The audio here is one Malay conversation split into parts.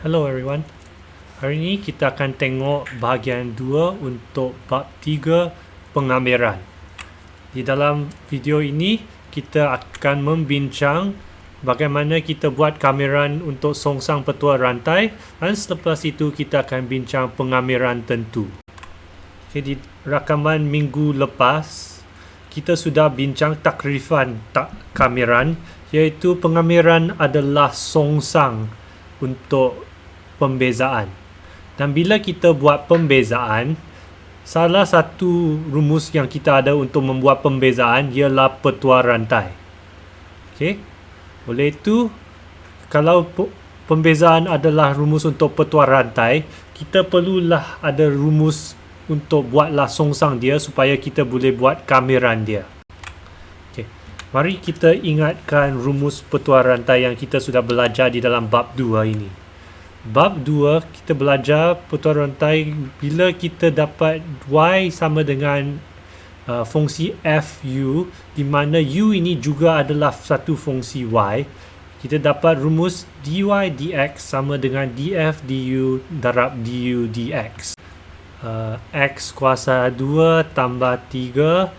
Hello everyone. Hari ini kita akan tengok bahagian 2 untuk bab 3 pengamiran. Di dalam video ini kita akan membincang bagaimana kita buat kamiran untuk songsang petua rantai dan selepas itu kita akan bincang pengamiran tentu. Okay, di rakaman minggu lepas kita sudah bincang takrifan kamiran, iaitu pengamiran adalah songsang untuk pembezaan. Dan bila kita buat pembezaan, salah satu rumus yang kita ada untuk membuat pembezaan ialah petua rantai. Okey. Oleh itu, kalau pembezaan adalah rumus untuk petua rantai, kita perlulah ada rumus untuk buatlah songsang dia supaya kita boleh buat kamiran dia. Okey. Mari kita ingatkan rumus petua rantai yang kita sudah belajar di dalam bab 2 ini. Bab 2, kita belajar petua rantai bila kita dapat Y sama dengan fungsi FU, di mana U ini juga adalah satu fungsi Y. Kita dapat rumus dy dx sama dengan df du darab du dx. X kuasa 2 tambah 3,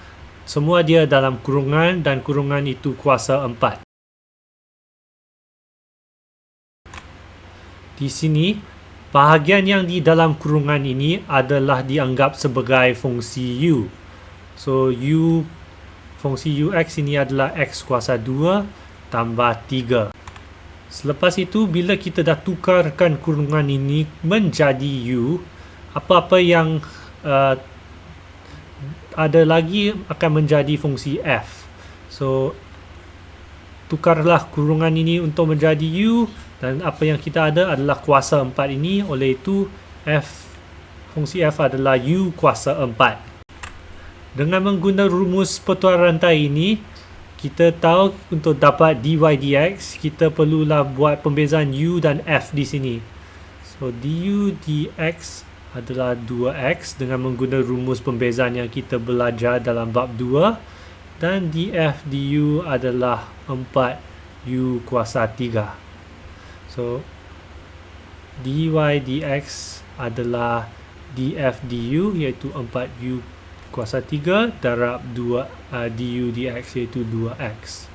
semua dia dalam kurungan dan kurungan itu kuasa 4. Di sini, bahagian yang di dalam kurungan ini adalah dianggap sebagai fungsi U. So, fungsi UX ini adalah X kuasa 2 tambah 3. Selepas itu, bila kita dah tukarkan kurungan ini menjadi U, apa-apa yang ada lagi akan menjadi fungsi F. So, tukarlah kurungan ini untuk menjadi U, dan apa yang kita ada adalah kuasa 4 ini. Oleh itu, fungsi F adalah U kuasa 4. Dengan menggunakan rumus petua rantai ini, kita tahu untuk dapat dy dx, kita perlulah buat pembezaan U dan F di sini. So, du dx adalah 2x dengan menggunakan rumus pembezaan yang kita belajar dalam bab 2. Dan df du adalah 4u kuasa 3. So, dy dx adalah df du iaitu 4u kuasa 3 darab 2 du dx iaitu 2x.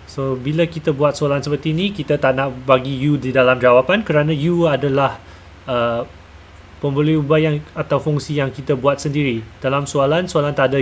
So, bila kita buat soalan seperti ini, kita tak nak bagi u di dalam jawapan kerana u adalah pemboleh ubah atau fungsi yang kita buat sendiri. Dalam soalan tak ada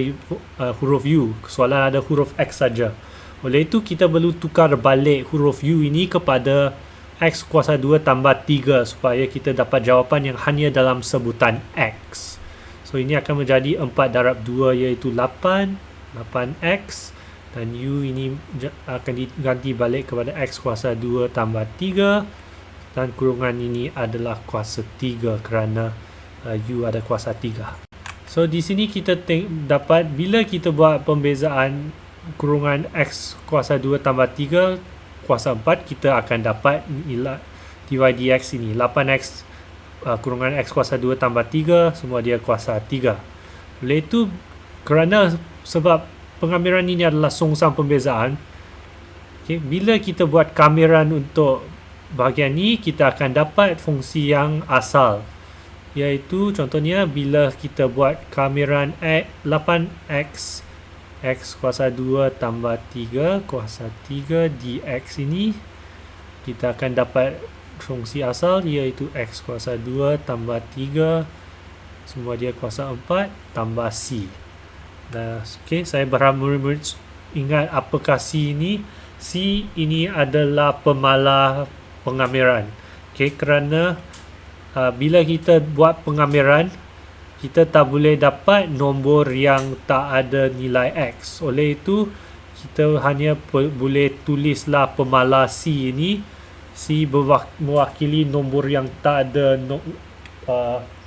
huruf u, soalan ada huruf x saja. Oleh itu, kita perlu tukar balik huruf u ini kepada X kuasa 2 tambah 3 supaya kita dapat jawapan yang hanya dalam sebutan X. So, ini akan menjadi 4 darab 2 iaitu 8, 8X. Dan U ini akan diganti balik kepada X kuasa 2 tambah 3. Dan kurungan ini adalah kuasa 3 kerana U ada kuasa 3. So, di sini kita dapat bila kita buat pembezaan kurungan X kuasa 2 tambah 3 kuasa 4, kita akan dapat nilai dy dx ini 8x kurungan x kuasa 2 tambah 3, semua dia kuasa 3. Oleh itu, kerana sebab pengamiran ini adalah songsang pembezaan, okay, bila kita buat kamiran untuk bahagian ini, kita akan dapat fungsi yang asal, iaitu contohnya bila kita buat kamiran 8x X kuasa 2 tambah 3 kuasa 3 dx ini, kita akan dapat fungsi asal iaitu X kuasa 2 tambah 3, semua dia kuasa 4 tambah C. Okay, saya berharap murid-murid ingat apakah C ini. C ini adalah pemalah pengamiran. Okay, kerana bila kita buat pengamiran, kita tak boleh dapat nombor yang tak ada nilai X. Oleh itu, kita hanya boleh tulislah pemalah C ini. C mewakili nombor yang tak ada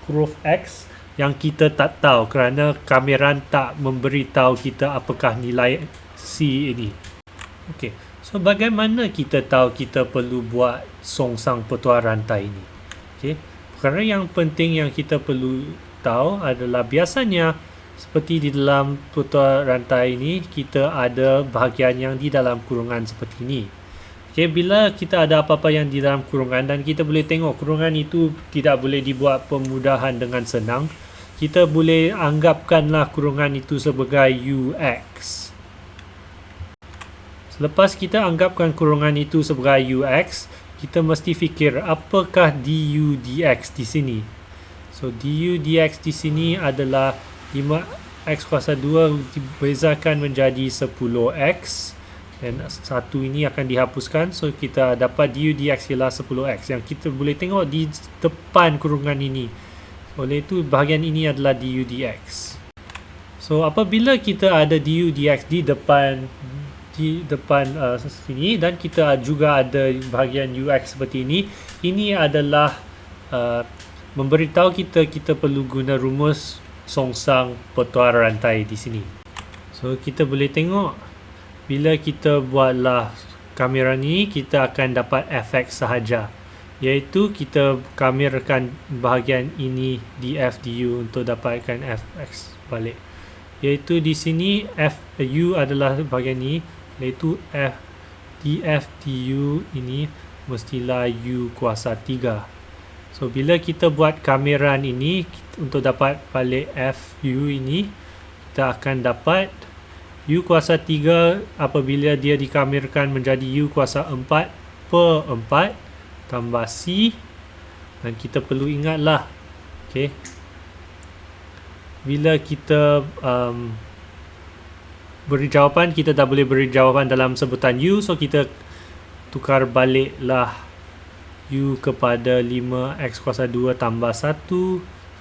huruf X yang kita tak tahu kerana kamiran tak memberitahu kita apakah nilai C ini. Okey. So, bagaimana kita tahu kita perlu buat songsang petua rantai ini? Okey. Perkara yang penting yang kita perlu tahu adalah biasanya seperti di dalam petua rantai ini, kita ada bahagian yang di dalam kurungan seperti ini. Okay, bila kita ada apa-apa yang di dalam kurungan dan kita boleh tengok kurungan itu tidak boleh dibuat pemudahan dengan senang, kita boleh anggapkanlah kurungan itu sebagai UX. Selepas kita anggapkan kurungan itu sebagai UX, kita mesti fikir apakah du dx di sini. So du dx di sini adalah 5x kuasa 2 dibezakan menjadi 10x. Dan satu ini akan dihapuskan. So kita dapat du dx ialah 10x yang kita boleh tengok di depan kurungan ini. Oleh itu bahagian ini adalah du dx. So apabila kita ada du dx di depan sini dan kita juga ada bahagian ux seperti ini adalah memberitahu kita perlu guna rumus songsang petuar rantai di sini. So kita boleh tengok bila kita buatlah kamera ni, kita akan dapat efek sahaja, iaitu kita kamerakan bahagian ini df du untuk dapatkan fx balik, iaitu di sini u adalah bahagian ni, iaitu df du ini mestilah u kuasa 3. So bila kita buat kameran ini untuk dapat balik fu ini, kita akan dapat U kuasa 3 apabila dia dikamirkan menjadi U kuasa 4 per 4 tambah C. Dan kita perlu ingatlah, okay, bila kita beri jawapan, kita tak boleh beri jawapan dalam sebutan U. So kita tukar baliklah U kepada 5x kuasa 2 tambah 1.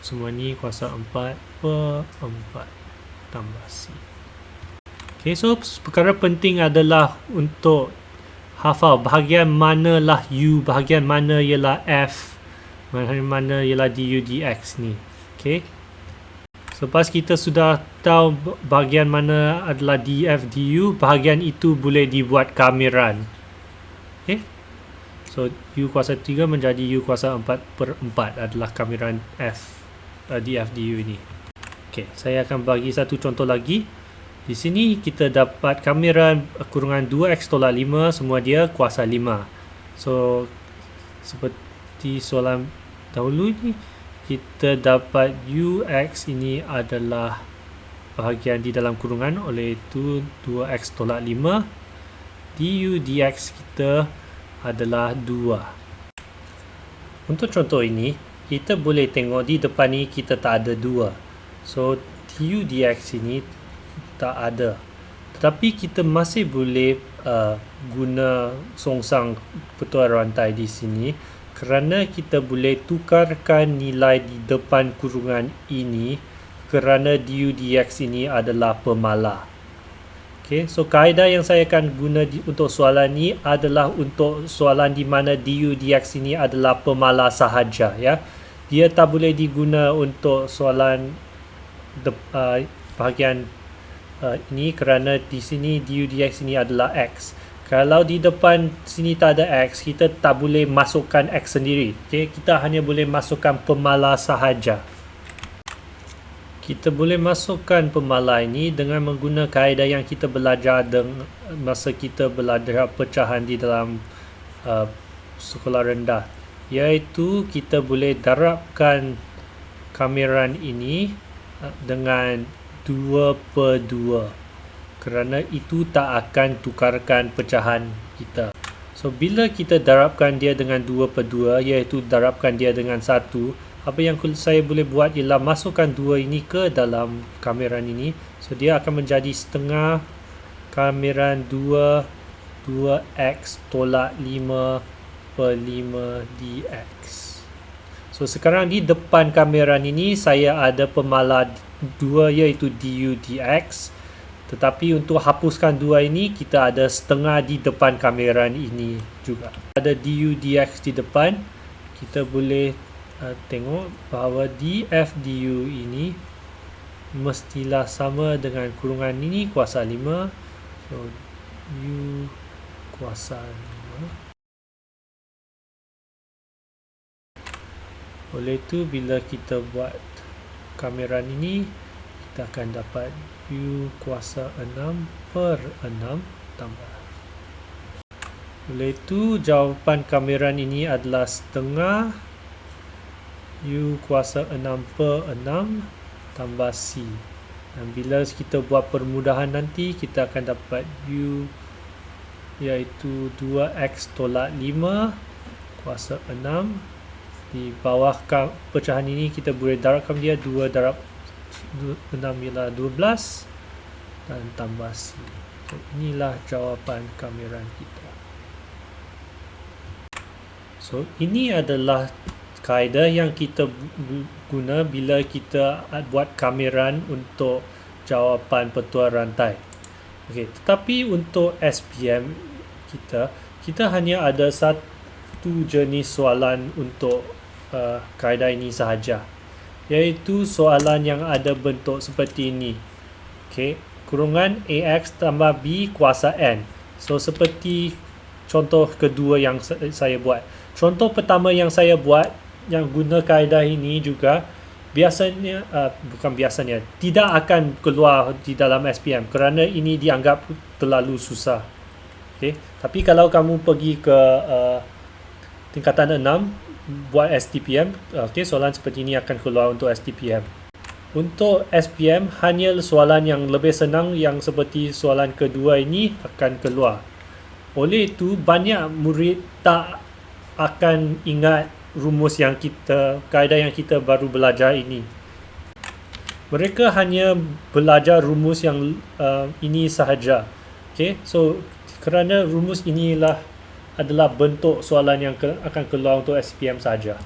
Semua ni kuasa 4 per 4 tambah C. Okay, so perkara penting adalah untuk hafal bahagian manalah U, bahagian mana ialah F, bahagian mana ialah du dx ni. Okay. Selepas kita sudah tahu bahagian mana adalah df du, bahagian itu boleh dibuat kameran. Okay. So U kuasa 3 menjadi U kuasa 4 per 4 adalah kameran F df du ini. Okay, saya akan bagi satu contoh lagi. Di sini kita dapat kameran kurungan 2x tolak 5, semua dia kuasa 5. So seperti soalan dahulu ni, kita dapat ux ini adalah bahagian di dalam kurungan, oleh itu 2x tolak 5. Du dx kita adalah 2. Untuk contoh ini, kita boleh tengok di depan ni kita tak ada 2. So du dx ini tak ada, tetapi kita masih boleh guna songsang petuar rantai di sini kerana kita boleh tukarkan nilai di depan kurungan ini kerana du dx ini adalah pemala. Okay, so kaedah yang saya akan guna untuk soalan ni adalah untuk soalan di mana du dx ini adalah pemala sahaja, ya. Dia tak boleh diguna untuk soalan bahagian ini kerana di sini du dx ini adalah x. Kalau di depan sini tak ada x, kita tak boleh masukkan x sendiri. Okay? Kita hanya boleh masukkan pemala sahaja. Kita boleh masukkan pemala ini dengan menggunakan kaedah yang kita belajar masa kita belajar pecahan di dalam sekolah rendah, iaitu kita boleh darabkan kameran ini dengan 2 per 2 kerana itu tak akan tukarkan pecahan kita. So bila kita darabkan dia dengan 2 per 2, iaitu darabkan dia dengan 1, apa yang saya boleh buat ialah masukkan 2 ini ke dalam kameran ini. So dia akan menjadi setengah kameran 2x tolak 5 per 5 dx. So sekarang di depan kameran ini saya ada pemala 2 iaitu du dx, tetapi untuk hapuskan 2 ini kita ada setengah di depan kameran ini juga. Ada du dx di depan, kita boleh tengok bahawa df du ini mestilah sama dengan kurungan ini kuasa 5. So u kuasa 5. Oleh itu bila kita buat kameran ini, kita akan dapat u kuasa 6 per 6 tambah Oleh itu, jawapan kameran ini adalah setengah U kuasa 6/6 tambah C. Dan bila kita buat permudahan nanti, kita akan dapat U iaitu 2X tolak 5 kuasa 6. Di bawah pecahan ini kita boleh darabkan dia, 2 darab 6 ialah 12 dan tambah C. So, inilah jawapan kameran kita. So, ini adalah kaedah yang kita guna bila kita buat kameran untuk jawapan petua rantai. Okey, tetapi untuk SPM kita hanya ada satu jenis soalan untuk kaedah ini sahaja, iaitu soalan yang ada bentuk seperti ini. Okey, kurungan AX tambah B kuasa N. So, seperti contoh kedua yang saya buat. Contoh pertama yang saya buat yang guna kaedah ini juga biasanya tidak akan keluar di dalam SPM kerana ini dianggap terlalu susah. Okay. Tapi kalau kamu pergi ke tingkatan 6 buat STPM, okay, soalan seperti ini akan keluar untuk STPM. Untuk SPM hanya soalan yang lebih senang yang seperti soalan kedua ini akan keluar. Oleh itu banyak murid tak akan ingat rumus kaedah yang kita baru belajar ini. Mereka hanya belajar rumus yang ini sahaja. Okay, so kerana rumus inilah adalah bentuk soalan yang akan keluar untuk SPM saja.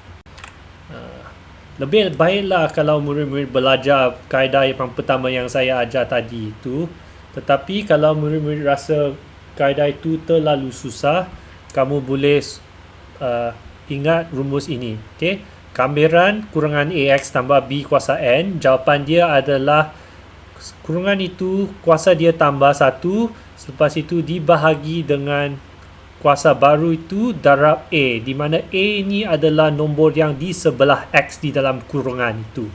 Lebih baiklah kalau murid-murid belajar kaedah yang pertama yang saya ajar tadi itu. Tetapi kalau murid-murid rasa kaedah itu terlalu susah, kamu boleh ingat rumus ini. Okay? Kameran kurungan AX tambah B kuasa N, jawapan dia adalah kurungan itu kuasa dia tambah 1, selepas itu dibahagi dengan kuasa baru itu darab A, di mana A ini adalah nombor yang di sebelah X di dalam kurungan itu.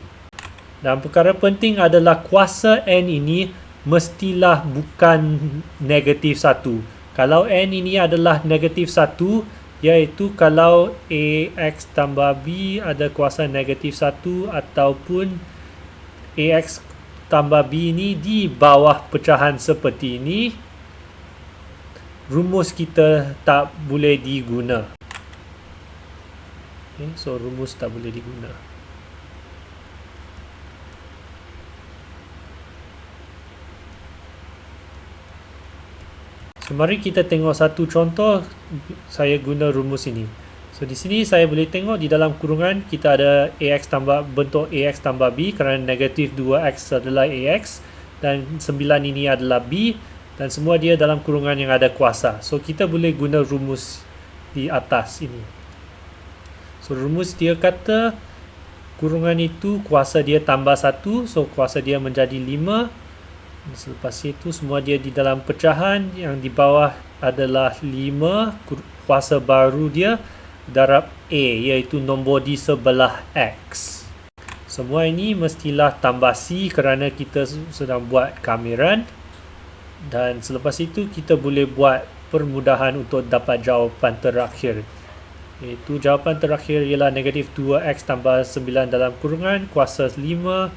Dan perkara penting adalah kuasa N ini mestilah bukan negatif 1. Kalau N ini adalah negatif 1, iaitu kalau AX tambah B ada kuasa negatif 1 ataupun AX tambah B ini di bawah pecahan seperti ini, rumus kita tak boleh diguna. Okay, so rumus tak boleh diguna. So, mari kita tengok satu contoh saya guna rumus ini. So, di sini saya boleh tengok di dalam kurungan kita ada AX tambah bentuk AX tambah B kerana negatif 2X adalah AX dan 9 ini adalah B dan semua dia dalam kurungan yang ada kuasa. So, kita boleh guna rumus di atas ini. So, rumus dia kata kurungan itu kuasa dia tambah 1, so kuasa dia menjadi 5. Selepas itu semua dia di dalam pecahan, yang di bawah adalah 5 kuasa baru dia darab A, iaitu nombor di sebelah X. Semua ini mestilah tambah C kerana kita sedang buat kameran. Dan selepas itu kita boleh buat permudahan untuk dapat jawapan terakhir, iaitu jawapan terakhir ialah negatif 2X tambah 9 dalam kurungan kuasa 5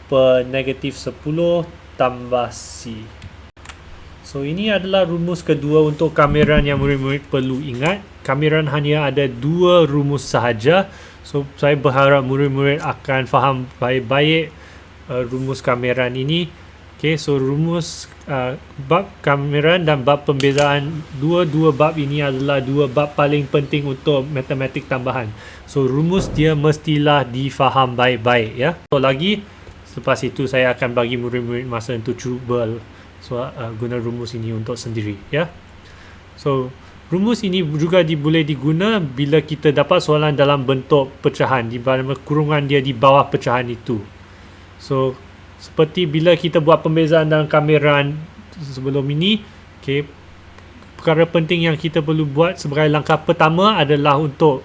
per negatif 10 tambah C. So, ini adalah rumus kedua untuk kameran yang murid-murid perlu ingat. Kameran hanya ada 2 rumus sahaja. So, saya berharap murid-murid akan faham baik-baik rumus kameran ini. Okay, so rumus bab kameran dan bab pembezaan, dua bab ini adalah 2 bab paling penting untuk matematik tambahan. So, rumus dia mestilah difaham baik-baik, ya. So, lagi selepas itu saya akan bagi murid-murid masa untuk cuba guna rumus ini untuk sendiri, ya. So, rumus ini juga boleh diguna bila kita dapat soalan dalam bentuk pecahan di mana kurungan dia di bawah pecahan itu. So, seperti bila kita buat pembezaan dalam kameran sebelum ini, okay, perkara penting yang kita perlu buat sebagai langkah pertama adalah untuk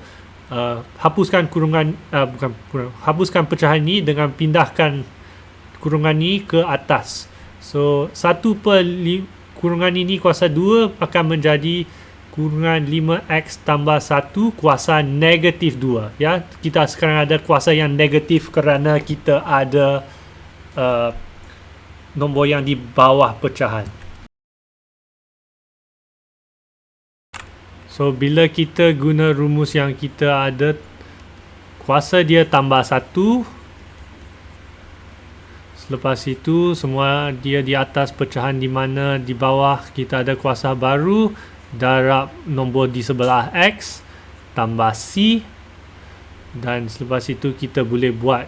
hapuskan hapuskan pecahan ini dengan pindahkan kurungan ini ke atas. So, kurungan ini kuasa 2 akan menjadi kurungan 5x tambah 1 kuasa negatif 2. Ya, kita sekarang ada kuasa yang negatif kerana kita ada nombor yang di bawah pecahan. So, bila kita guna rumus yang kita ada, kuasa dia tambah 1. Selepas itu, semua dia di atas pecahan di mana di bawah kita ada kuasa baru, darab nombor di sebelah X, tambah C. Dan selepas itu kita boleh buat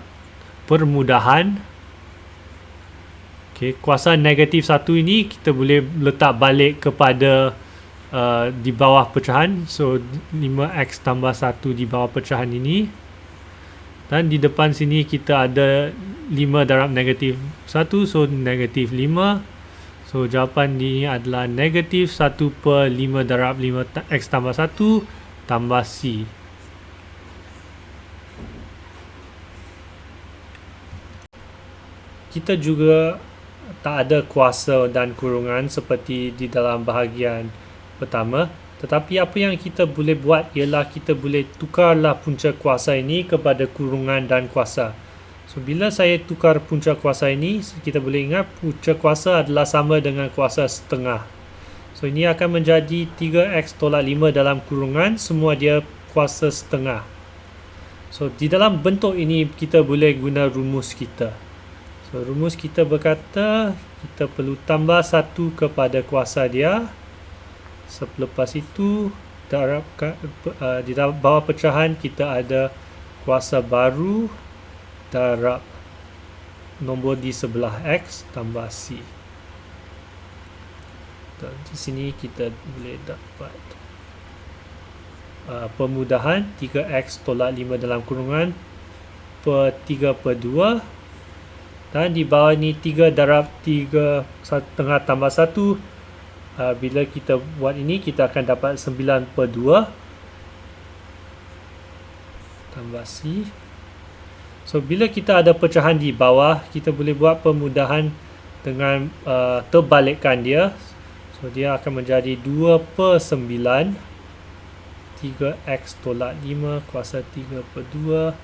permudahan. Okay, kuasa negatif 1 ini kita boleh letak balik kepada di bawah pecahan. So 5x tambah 1 di bawah pecahan ini, dan di depan sini kita ada 5 darab negatif 1, so negatif 5. So jawapan ini adalah negatif 1 per 5 darab 5x tambah 1 tambah C. Kita juga tak ada kuasa dan kurungan seperti di dalam bahagian pertama, tetapi apa yang kita boleh buat ialah kita boleh tukarlah punca kuasa ini kepada kurungan dan kuasa. So bila saya tukar punca kuasa ini, kita boleh ingat punca kuasa adalah sama dengan kuasa setengah. So ini akan menjadi 3x tolak 5 dalam kurungan, semua dia kuasa setengah. So di dalam bentuk ini kita boleh guna rumus kita. So rumus kita berkata kita perlu tambah 1 kepada kuasa dia. Selepas itu di dalam bawah pecahan kita ada kuasa baru darab nombor di sebelah X tambah C. Dan di sini kita boleh dapat permudahan 3x tolak 5 dalam kurungan per 3 per 2. Dan di bawah ni 3 darab 3 setengah tambah 1. Bila kita buat ini, kita akan dapat 9 per 2 tambah C. So, bila kita ada pecahan di bawah, kita boleh buat permudahan dengan terbalikkan dia. So, dia akan menjadi 2 per 9. 3x tolak 5 kuasa 3 per 2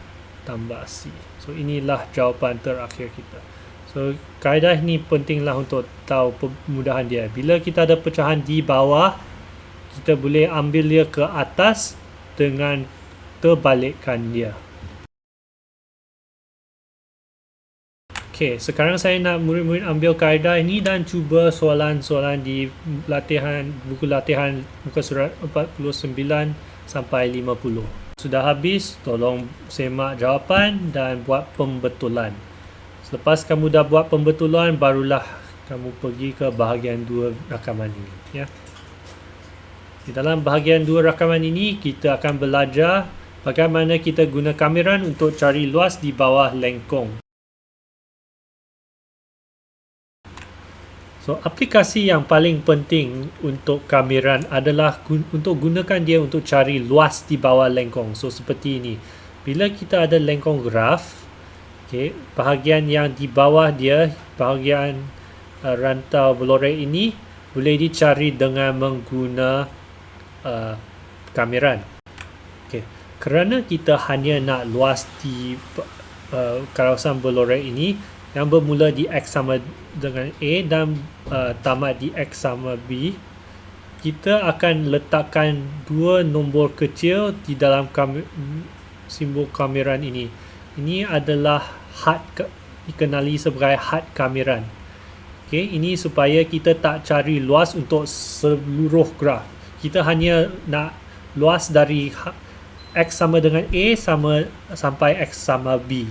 tambah C. So, inilah jawapan terakhir kita. So, kaedah ini pentinglah untuk tahu permudahan dia. Bila kita ada pecahan di bawah, kita boleh ambil dia ke atas dengan terbalikkan dia. Okey, sekarang saya nak murid-murid ambil kaedah ini dan cuba soalan-soalan di buku latihan muka surat 49 sampai 50. Sudah habis, tolong semak jawapan dan buat pembetulan. Selepas kamu dah buat pembetulan, barulah kamu pergi ke bahagian 2 rakaman ini. Ya. Di dalam bahagian 2 rakaman ini, kita akan belajar bagaimana kita guna kameran untuk cari luas di bawah lengkung. So, aplikasi yang paling penting untuk kameran adalah untuk gunakan dia untuk cari luas di bawah lengkung. So, seperti ini. Bila kita ada lengkung graf, okay, bahagian yang di bawah dia, bahagian rantau berlorek ini boleh dicari dengan mengguna kameran. Okay. Kerana kita hanya nak luas di kawasan berlorek ini yang bermula di X sama dengan A dan tamat di X sama B, kita akan letakkan 2 nombor kecil di dalam simbol kameran ini. Ini adalah had, dikenali sebagai had kameran. Okay, ini supaya kita tak cari luas untuk seluruh graf. Kita hanya nak luas dari X sama dengan A sampai X sama B.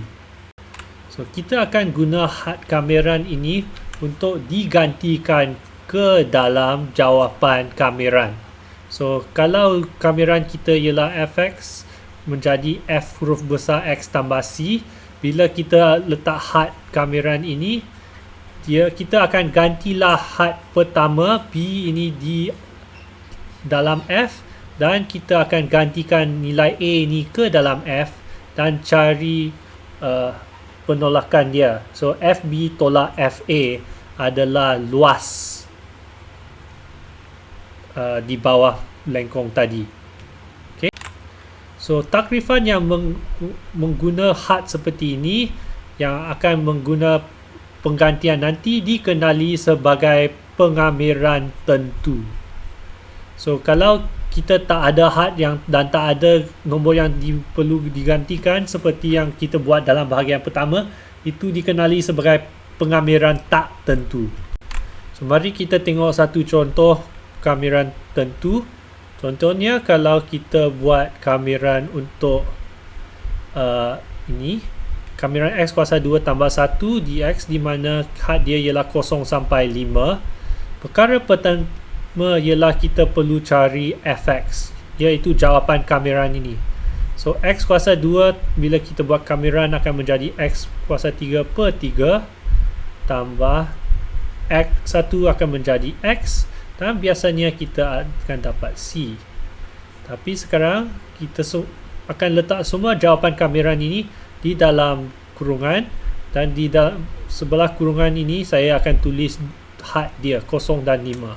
So, kita akan guna had kameran ini untuk digantikan ke dalam jawapan kameran. So, kalau kameran kita ialah fx menjadi f huruf besar X tambah C, bila kita letak had kameran ini, kita akan gantilah had pertama B ini di dalam F, dan kita akan gantikan nilai A ini ke dalam F dan cari penolakan dia. So, FB tolak FA adalah luas di bawah lengkung tadi. Okay. So takrifan yang mengguna had seperti ini yang akan mengguna penggantian nanti dikenali sebagai pengamiran tentu. So kalau kita tak ada had dan tak ada nombor yang perlu digantikan seperti yang kita buat dalam bahagian pertama, itu dikenali sebagai pengamiran tak tentu. So mari kita tengok satu contoh kamiran tentu. Contohnya kalau kita buat kamiran untuk ini, kamiran x kuasa 2 tambah 1 dx, di mana had dia ialah 0 sampai 5. Perkara pertama ialah kita perlu cari fx, iaitu jawapan kamiran ini. So x kuasa 2 bila kita buat kamiran akan menjadi x kuasa 3 per 3 tambah x1 akan menjadi x, dan biasanya kita akan dapat c. Tapi sekarang kita akan letak semua jawapan kamiran ini di dalam kurungan, dan di dalam sebelah kurungan ini saya akan tulis had dia 0 dan 5.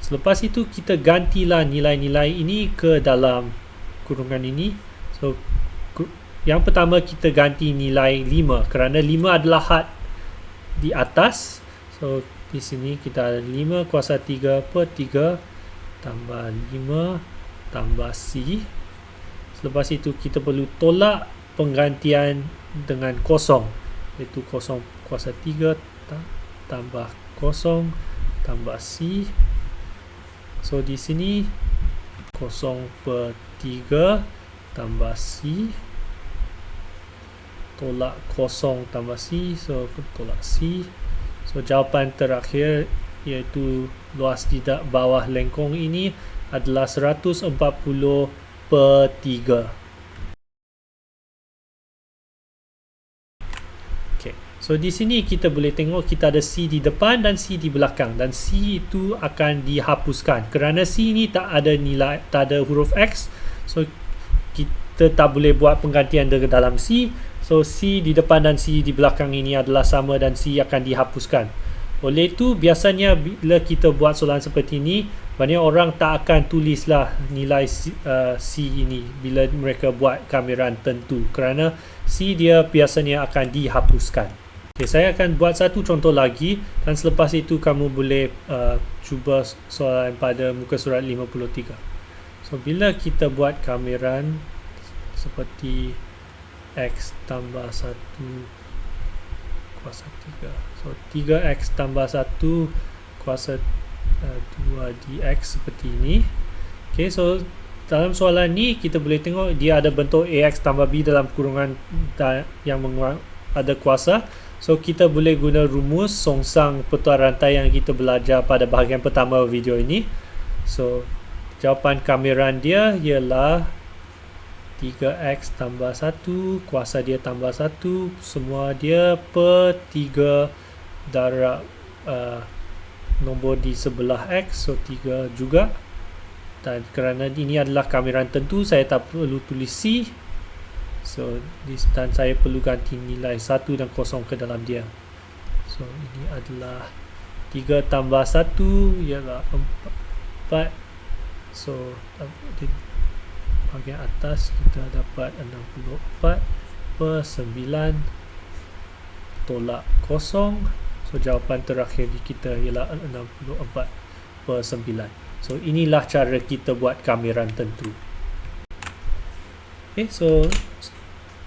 Selepas itu kita gantilah nilai-nilai ini ke dalam kurungan ini. So yang pertama kita ganti nilai 5 kerana 5 adalah had di atas. So di sini kita ada 5 kuasa 3 per 3 tambah 5 tambah c. Selepas itu kita perlu tolak penggantian dengan 0, iaitu 0 kuasa 3 tambah 0 tambah c. So di sini 0 per 3 tambah c, tolak 0 tambah c, so tolak c. So jawapan terakhir iaitu luas di bawah lengkung ini adalah 140 per 3. Okay. So di sini kita boleh tengok kita ada c di depan dan c di belakang, dan c itu akan dihapuskan kerana c ini tak ada nilai, tak ada huruf x. So kita tak boleh buat penggantian dalam c. So c di depan dan c di belakang ini adalah sama dan c akan dihapuskan. Oleh itu biasanya bila kita buat soalan seperti ini, banyak orang tak akan tulislah nilai c ini bila mereka buat kamiran tentu, kerana c dia biasanya akan dihapuskan. Okay, saya akan buat satu contoh lagi, dan selepas itu kamu boleh cuba soalan pada muka surat 53. So bila kita buat kamiran seperti x tambah 1 kuasa 3, so 3x tambah 1 kuasa 2 dx seperti ini. Okay, so dalam soalan ni kita boleh tengok dia ada bentuk ax tambah b dalam kurungan yang ada kuasa. So kita boleh guna rumus songsang petuah rantai yang kita belajar pada bahagian pertama video ini. So jawapan kamiran dia ialah 3x tambah 1 kuasa dia tambah 1 semua dia per 3 darab nombor di sebelah x, so 3 juga. Dan kerana ini adalah kamiran tentu, saya tak perlu tulis c. So dan saya perlu ganti nilai 1 dan 0 ke dalam dia. So ini adalah 3 tambah 1 ialah 4. So di bahagian atas kita dapat 64 per 9 tolak 0. So jawapan terakhir kita ialah 64 per 9. So inilah cara kita buat kamiran tentu. Okay, so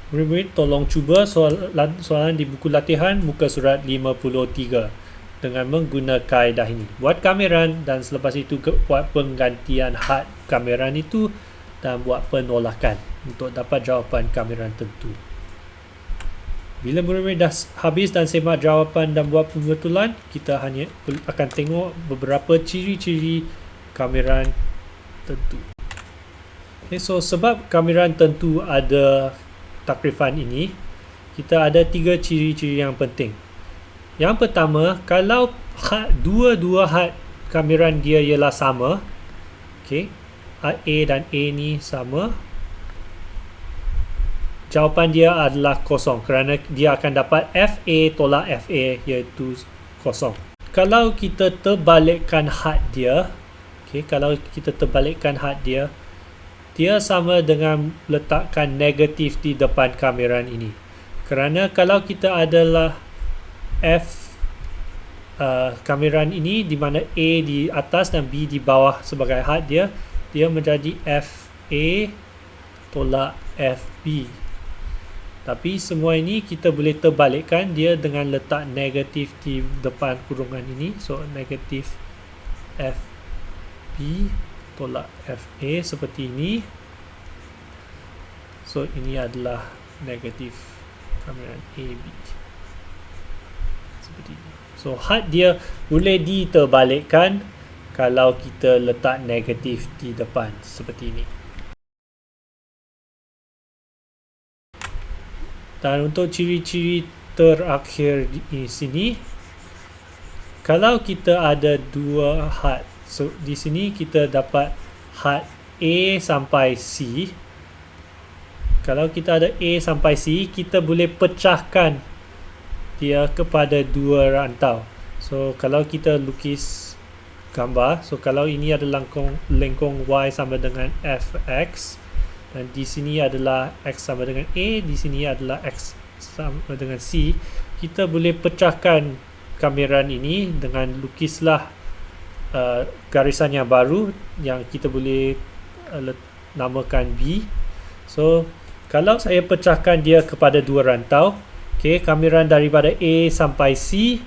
murid-murid tolong cuba soalan di buku latihan muka surat 53 dengan menggunakan kaedah ini. Buat kamiran dan selepas itu buat penggantian had kamiran itu dan buat penolakan untuk dapat jawapan kamiran tentu. Bila murid-murid dah habis dan semak jawapan dan buat pembetulan, kita hanya akan tengok beberapa ciri-ciri kamiran tentu. Okay, so sebab kamiran tentu ada takrifan ini, kita ada 3 ciri-ciri yang penting. Yang pertama, kalau dua-dua had kamiran dia ialah sama, okay, A dan A ni sama, jawapan dia adalah kosong kerana dia akan dapat FA tolak FA iaitu kosong. Kalau kita terbalikkan had dia, Okay, kalau kita terbalikkan had dia, dia sama dengan letakkan negatif di depan kameran ini. Kerana kalau kita adalah F kameran ini, di mana A di atas dan B di bawah sebagai had dia, dia menjadi FA tolak FB. Tapi semua ini kita boleh terbalikkan dia dengan letak negatif di depan kurungan ini. So negatif FB tolak FA seperti ini. So ini adalah negatif kameran AB seperti ini. So had dia boleh diterbalikkan kalau kita letak negatif di depan seperti ini. Dan untuk ciri-ciri terakhir di sini, kalau kita ada dua had, so di sini kita dapat had A sampai C. Kalau kita ada A sampai C, kita boleh pecahkan dia kepada dua rantau. So kalau kita lukis gambar, so kalau ini adalah lengkung Y sama dengan Fx, dan di sini adalah X sama dengan A, di sini adalah X sama dengan C, kita boleh pecahkan kameran ini dengan lukislah garisan yang baru yang kita boleh namakan B. So kalau saya pecahkan dia kepada dua rantau, okay, kameran daripada A sampai C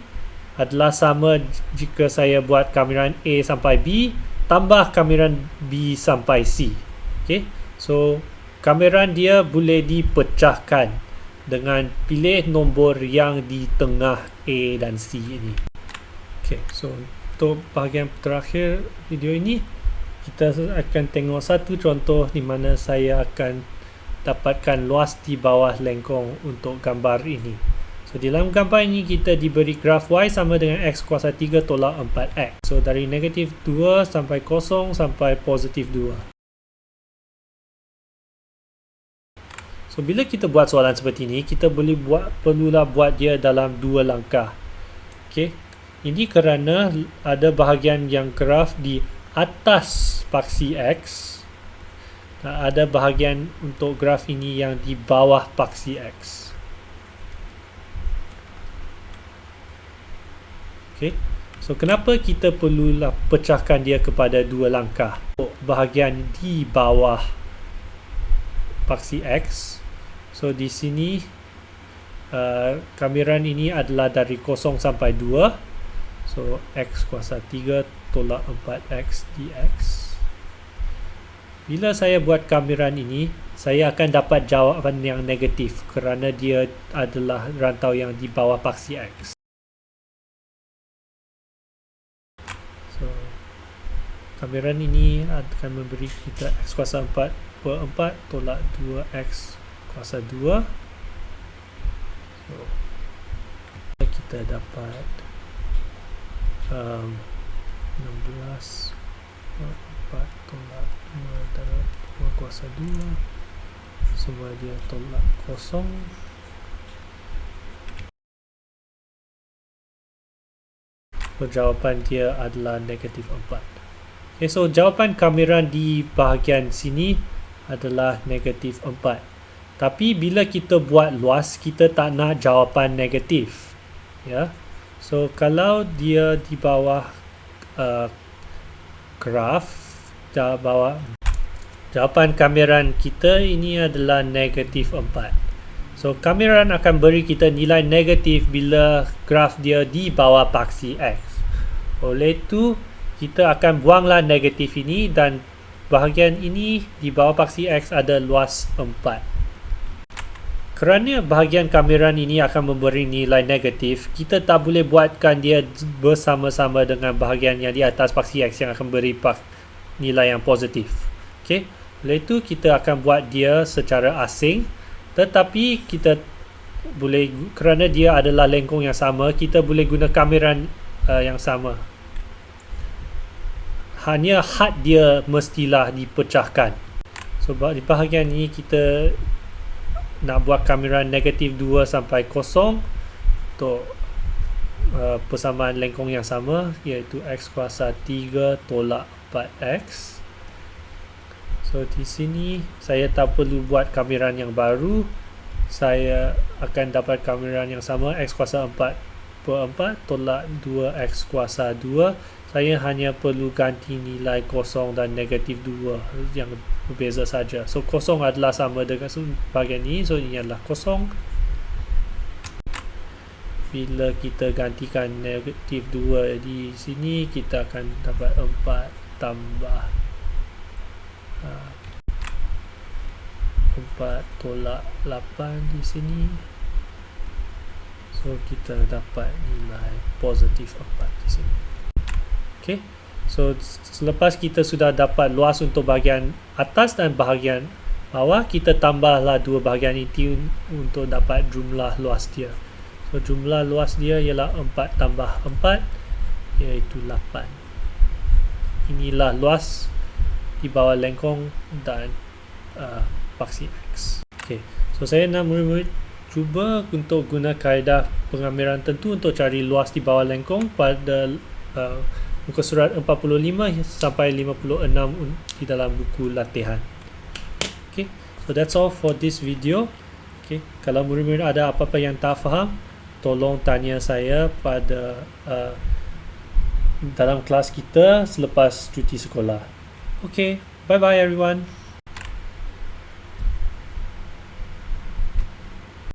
adalah sama jika saya buat kameran A sampai B tambah kameran B sampai C. Okay, so kameran dia boleh dipecahkan dengan pilih nombor yang di tengah A dan C ini. Okay, so untuk bahagian terakhir video ini, kita akan tengok satu contoh di mana saya akan dapatkan luas di bawah lengkung untuk gambar ini. So dalam gambar ini kita diberi graf Y sama dengan X kuasa 3 tolak 4X. So dari negatif 2 sampai 0 sampai positif 2. So bila kita buat soalan seperti ini, kita boleh perlulah buat dia dalam dua langkah. Okay, ini kerana ada bahagian yang graf di atas paksi X, dan ada bahagian untuk graf ini yang di bawah paksi X. Okay, so kenapa kita perlulah pecahkan dia kepada dua langkah? Bahagian di bawah paksi X, so di sini kameran ini adalah dari 0 sampai 2. So X kuasa 3 tolak 4X dx. Bila saya buat kameran ini, saya akan dapat jawapan yang negatif kerana dia adalah rantau yang di bawah paksi X. So kameran ini akan memberi kita X kuasa 4 per 4 tolak 2X kuasa 2. So kita dapat 16 per 4 tolak 2 darab 2 kuasa 2. Semua dia tolak kosong. Jawapan dia adalah negatif 4. Okay, so jawapan kameran di bahagian sini adalah negatif 4. Tapi bila kita buat luas, kita tak nak jawapan negatif. Ya. So kalau dia di bawah graf, bawah jawapan kameran kita ini adalah negatif 4. So kameran akan beri kita nilai negatif bila graf dia di bawah paksi X. Oleh itu kita akan buanglah negatif ini dan bahagian ini di bawah paksi X ada luas 4. Kerana bahagian kameran ini akan memberi nilai negatif, kita tak boleh buatkan dia bersama-sama dengan bahagian yang di atas paksi X yang akan beri nilai yang positif. Okay? Oleh itu kita akan buat dia secara asing, tetapi kita boleh, kerana dia adalah lengkung yang sama, kita boleh guna kameran yang sama. Hanya had dia mestilah dipecahkan. So di bahagian ini kita nak buat kameran negatif 2 sampai 0 untuk persamaan lengkung yang sama, iaitu X kuasa 3 tolak 4x. So di sini saya tak perlu buat kamiran yang baru. Saya akan dapat kamiran yang sama, x kuasa 4/4 tolak 2x kuasa 2. Saya hanya perlu ganti nilai kosong dan negatif 2 yang berbeza saja. So kosong adalah sama dengan bahagian ini, so ini adalah kosong. Bila kita gantikan negatif 2 di sini, kita akan dapat 4 tambah 4 tolak 8 di sini. So kita dapat nilai positif 4 di sini. Okay, so selepas kita sudah dapat luas untuk bahagian atas dan bahagian bawah, kita tambahlah dua bahagian ini untuk dapat jumlah luas dia. So jumlah luas dia ialah 4 tambah 4 iaitu 8. Inilah luas di bawah lengkung dan paksi X. Okay, so saya nak murid-murid cuba untuk guna kaedah pengamiran tentu untuk cari luas di bawah lengkung pada muka surat 45 sampai 56 di dalam buku latihan. Okay, so that's all for this video. Okay, kalau murid-murid ada apa-apa yang tak faham, tolong tanya saya pada dalam kelas kita selepas cuti sekolah. Okay, bye-bye everyone.